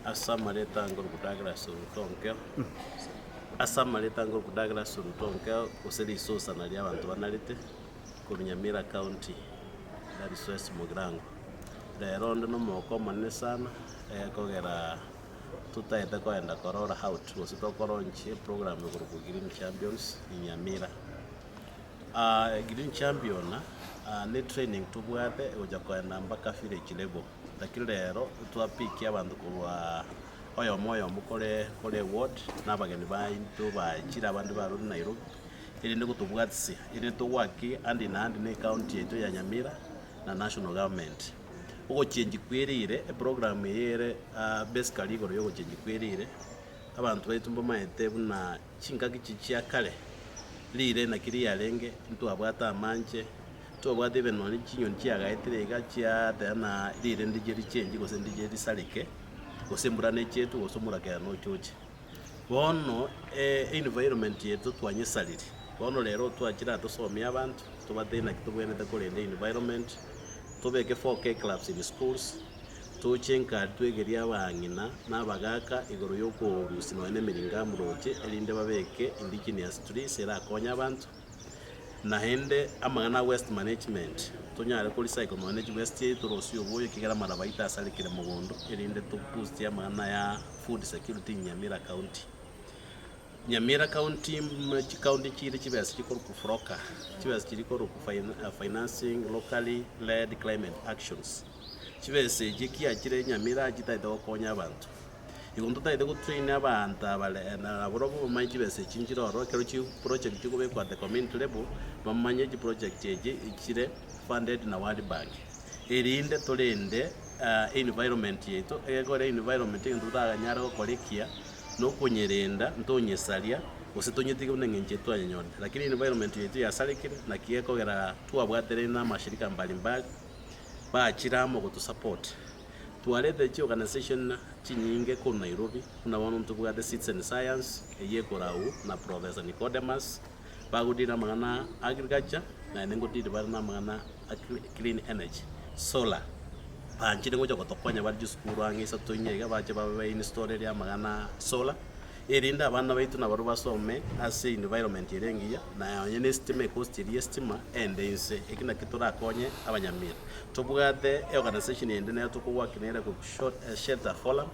asamareta ngoro kudagra surutonkeo asamareta ngoro kudagra surutonkeo useli sosa na abantu banalite ku Nyamira County dari West Mugirango rero ndo moko manene sana kogera tutaenda kwenda korora out usitokoronchi program yo ku Green Champions Nyamira Green Champion ni training tubwate uja kwenda mpaka village level lakini rero twapikia abantu kuwa oyo moyo mukore ward nabageni baintu bachira abantu baro Nairobi ili ndi kutubwatsi ili tuwaki andi na andi ne county yetu ya Nyamira na national government uko change kwirire program yere basically go yo change kwirire abantu baitu mbomaete buna chingaki chichia kale lire na kiri yarenge ntu abwata manje tobwate benoni chinyoni chiagaetirega chia tena lire ndije change go sendije risalike go semburane chetu go somura kya no choche bono environment yetu twanyisalire bono lero twakira tusomya abantu tubathina kitubwenete kurinde environment tubeke 4K clubs in schools tuchenka twegeria abangina nabagaka igoro yoko gusino ene miringa muroche elinde babeke indigenous trees era konya abantu na hende amagana waste management tunyare kuri cycle manage waste turosi oboye kigara marabaita asalikire mugondo elinde to boost ya magana ya food security in Nyamira County. Nyamira County county chiri chibesi chikoro kufroka chibesi chikoro ku financing locally led climate actions chibesi jikia chire Nyamira chitaita konya abantu igundu taite ku train abantu abale na borobo mai chibesi chinjiroro kero chi project chikube kwa the community level bamanye chi project yeje ichire funded na World Bank irinde tolende environment yetu egore environment ndu daganyara ko kolekia no kunyerenda ntonyesalia usitonyetike unengenje twanyonde lakini environment yetu yasalikire na kieko gera tuabwatere na mashirika mbalimbali baachiramo kutu support tualete chi organization chinyinge ku Nairobi kuna wanu mtukuga the citizen science eyekorau na Professor Nicodemus bagudira magana agriculture na nengotiri barna magana clean energy solar panchire ngoja kutokonya bari skuru angisa tonyega bache babe installer ya magana solar irinda abana baitu na baru basome ase environment irengiya na yene estimate cost iri estima endense ikina kitura konye abanyamira tubwate organization yende na tukuwa kinera ku short shelter forum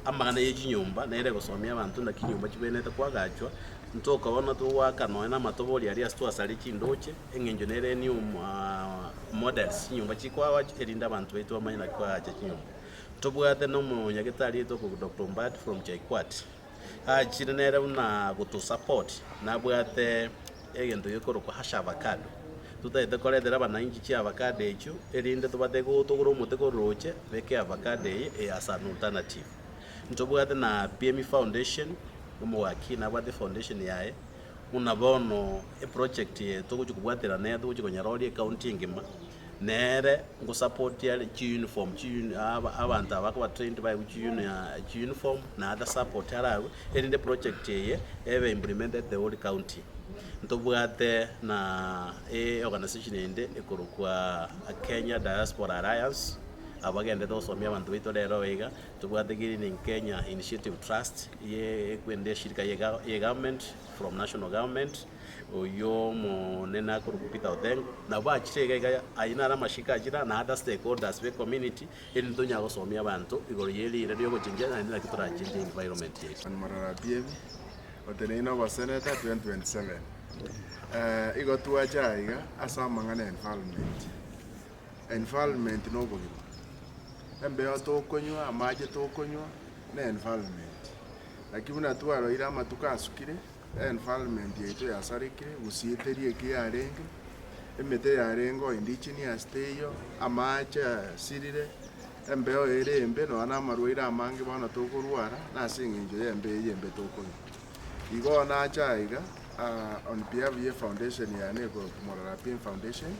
amagana yejinyumba na ire gusomya abantu na kinyumba kibenete kwagachwa ntoka wana tuwaka noena matoboli ari astu asali kindoche engenjo nere ni models nyumba chikwawa erinda abantu baitu amanya kwa kinyumba tubwate no munyagitari to ku Dr. Mbad from Jaikwat chirenera una gutu support na bwate egento yekoro kwa hasha avocado tutaite koredera banangi chi avocado echu erinde tubate gutugura mutego roche beke avocado as an alternative ntobwate na PME Foundation umwaki na bwate foundation yae unabono project yetu kujukubwatira ne tukujikonyaroli county ngima nere ngo support ya uniform abantu abako trained by uniform na other support yarawe erinde project ye ebe implemented the whole county ntobwate na organization ende ekorukwa Kenya Diaspora Alliance abagende dosomya abantu bitolero wega tubwate Green in Kenya Initiative Trust ye kwende shirika ye government from national government uyo monena kurupita odengo na bachirega aina ra mashika ajira na other stakeholders be community ili ntonya gosomya abantu igoro yeli ryo gochinja na ndira kitura change environment yetu marara BM otenena wa senator 2027 igo tuacha iga asamangana environment no bugima embe otokonywa amaje tokonywa na environment lakini natwaro ira matuka asukire environment yetu yasarikire usieterie kiarenge emete yarengo indigenous teyo amache sirire embeo ere embe no ana marwira amange bana tokurwara na singinjo yembe tokonywa igo na chaiga on behalf of foundation ya ne ko Morara PM Foundation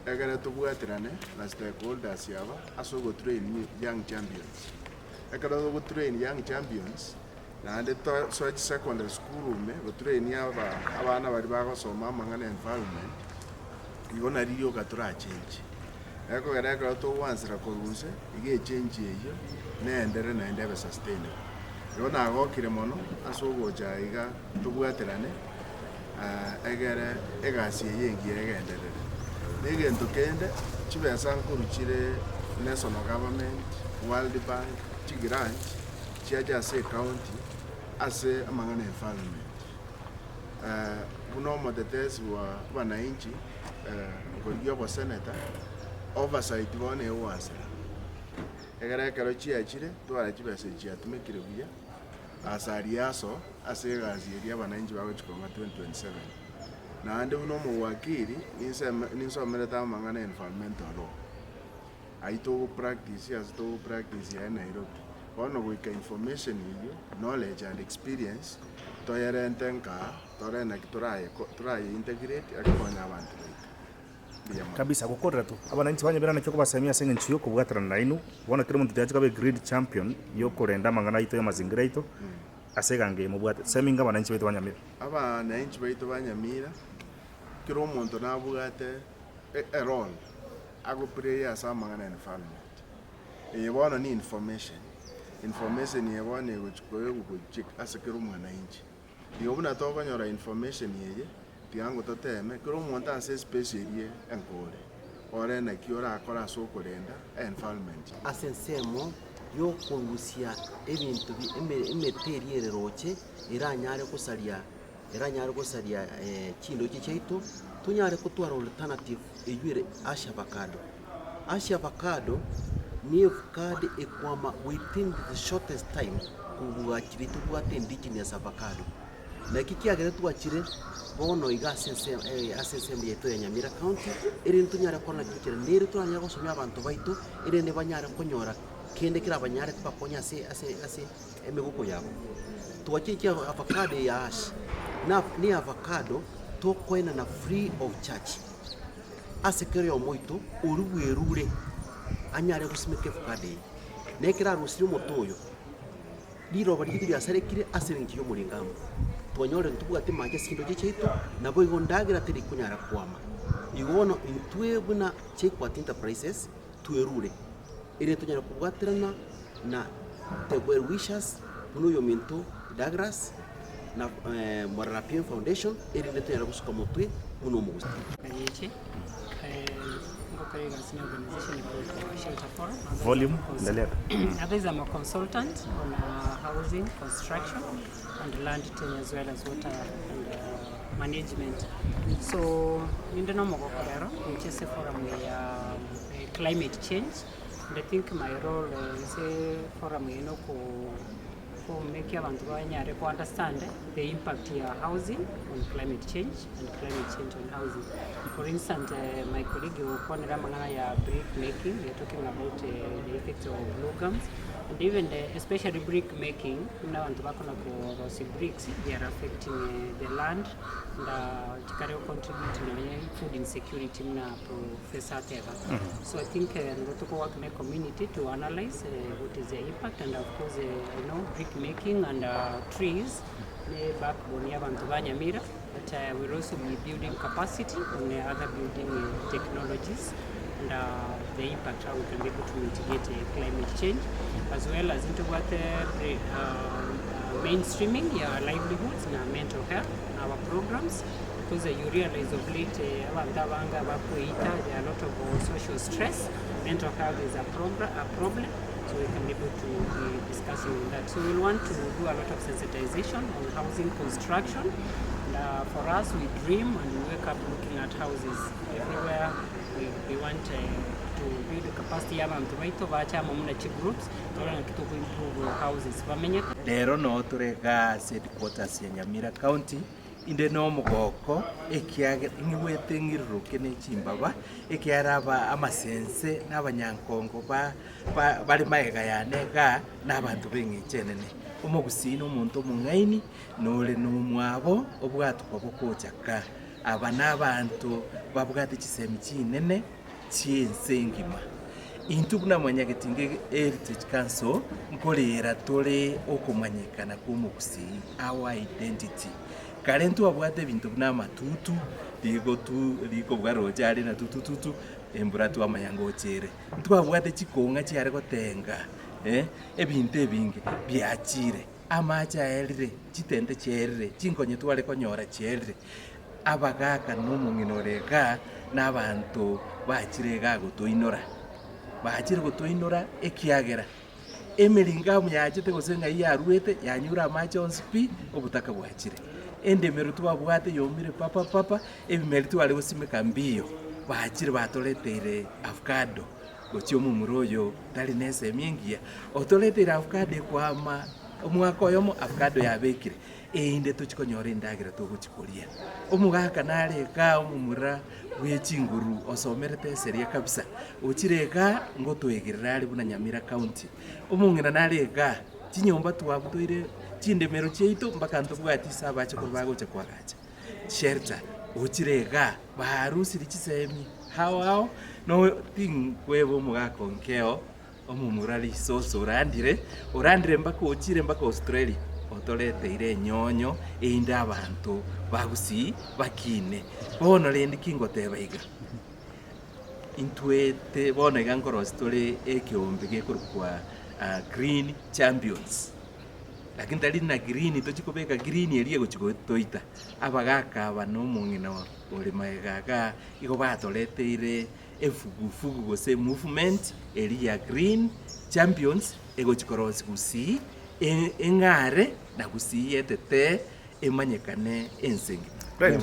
egere tubwatirane na stakeholders yaba asogo train young champions egere go train young champions na ande to secondary school me go train abana bari bagosoma mangana environment igona riyo gatura change eko gereka togwansira koruse igechange eyo nendere naendebe sustainable yo nagokire mono ase ogocha iga tobwaterane egere egasi yengi egenderere negento kende chibesa nkoruchire national government World Bank chigranch chiaja ase county ase amang'ana environment buno omotetesi wa wananchi ngorigia obo senator oversight bono ewansira egere ekero chiachire twara chibesa chiatumekire buya asari aso ase egasi eria abananchi bagochikonga 2027 naende buno omowakiri ninsomerete amang'ana environmental law aitogo practice ase togo practice ya Nairobi bono goika information iyo knowledge and experience toyerente nka torenaki turaye integrate akikonya abantu kabisa gukorera tu abananchi banyabera nakyo kubasemia senge nchiyo kubwatarana nainu bona kire muntu tyaje kabe grid champion yo kurenda mangana ito ya mazingira ito asegange mubwate seminga abananchi baitu banyamira abananchi baitu banyamira kire omuntu nabwate a role ago play asa mangana environment bono ni information yebona egochikoyo guchik ase kire omwananchi yobuna tokonyora information yeye tiango toteme kire omonto ase space erie enkore ore nakiora akora ase okorenda environment ase ensemo yokorusia ebintu emeteri ereroche eranyare gosaria chindo chichaitu tunyare kutwara alternative eyure Asia avocado ni avocado ekwama within the shortest time kubuachiri tubwate indigenous avocado na kikiagere twachire bono iga asensem yetu ya Nyamira County eri ntunyara kona kikira nere turanya gosomya abantu baitu eri ne banyara konyora kende kira banyara bakonya ase emeguko yabo twachiki avocado ya ash na ni avocado tokwena na free of charge asekere omoito urugwerure anyare gusimike avocado nekira rusiri motoyo liro barigiri asarekire aserenkiyo muringamo twanyore ntubwate maje sindo gicheito nabo igondagira tiri kunyara kwama igono intwe buna Chekwat Enterprises twerure ire tunyara kubwaterana na the well wishers buno yo minto Douglas na Morapien Foundation ire tunyara gusuka mutwe buno mugusti Kayeche volume endelea. Others I'm a consultant on housing, construction and land tenure as well as water and management. So in the normal career, which is a forum climate change, and I think my role is a forum for making abantu banyare to understand the impact of housing on climate change and climate change on housing. For instance, my colleague Konera Mangana ya brick making, we are talking about the effects of blue gums, and even especially brick making. Now, and those bricks, they are affecting the land and contribute to food insecurity na Professor Tega. So I think we have to work in a community to analyze what is the impact, and of course, brick making and trees, the backbone of Nyamira, but we'll also be building capacity on other building technologies and the impact how we can be able to mitigate climate change, as well as into what mainstreaming your livelihoods and mental health our programs, because you realize of late there are a lot of social stress. Mental health is a problem. So we can be able to be discussing that. So we want to do a lot of sensitization on housing construction. And, for us, we dream and we wake up looking at houses everywhere. We want to build the capacity of groups to improve houses. Lero no turega headquarters ya Nyamira County inde no mugoko ekiage ingwete ngiruke ne chimbaba ekiaraba amasense n'abanyankongo bali maega yanega n'abantu bengichenene omugusina omuntu omungaini nole n'omwabo obwatuko bokochaka aba n'abantu babwate chisemi chinene chiensengima intu kuna mwanyagetinge Heritage Council nkolera tole okumanyikana kumukusi our identity karentu abwate bintu na matutu ligo bwaro jali na tututu embura twamayango chere twabwate chikonga chiare gotenga ebintu ebinge biachire amacha erire chitende cherire chinkonye tware konyora cherire abagaka n'omung'inoreka n'abantu bachirega gotoinora bachire gotoinora ekiagera emiringamu yachete gose ng'ai yarwete yanyura amache onsipi obutaka bwachire endemero twabwate yomire papa ebimeri tware gosimeka mbio bachire batoreteire avocado gochia omumuro oyo tari nese emiengia otoreteire avocado ekwama omwaka oyomo avocado yabekire inde tochikonyora endagera togochikoria omugaka nareka omumura bwechinguru osomerete eseria kabisa ochireka ngotoegerera ari buna Nyamira County omong'ina nareka chinyomba twabutoire chindemero chiaito mpaka ntobwati sabache ko bagocha kwagacha shelter ochireka barusiri chisemi hao no tingwebo omugaka onkeo omumurari soso orandire mpaka ochire mpaka Australia otoreteire enyonyo einde abantu bagusi bakine bono rende kingoteba iga intwete bono iga nkorosi tore ekiombe gekorwa green champions lakini tari na green tochikobeka green erie gochikotoita abagaka bano omong'ina ore magaga igo batoreteire efugufugu gose movement eria green champions egochikorosi gusi eng'are na gusi etete emanyekane ensenge. Right.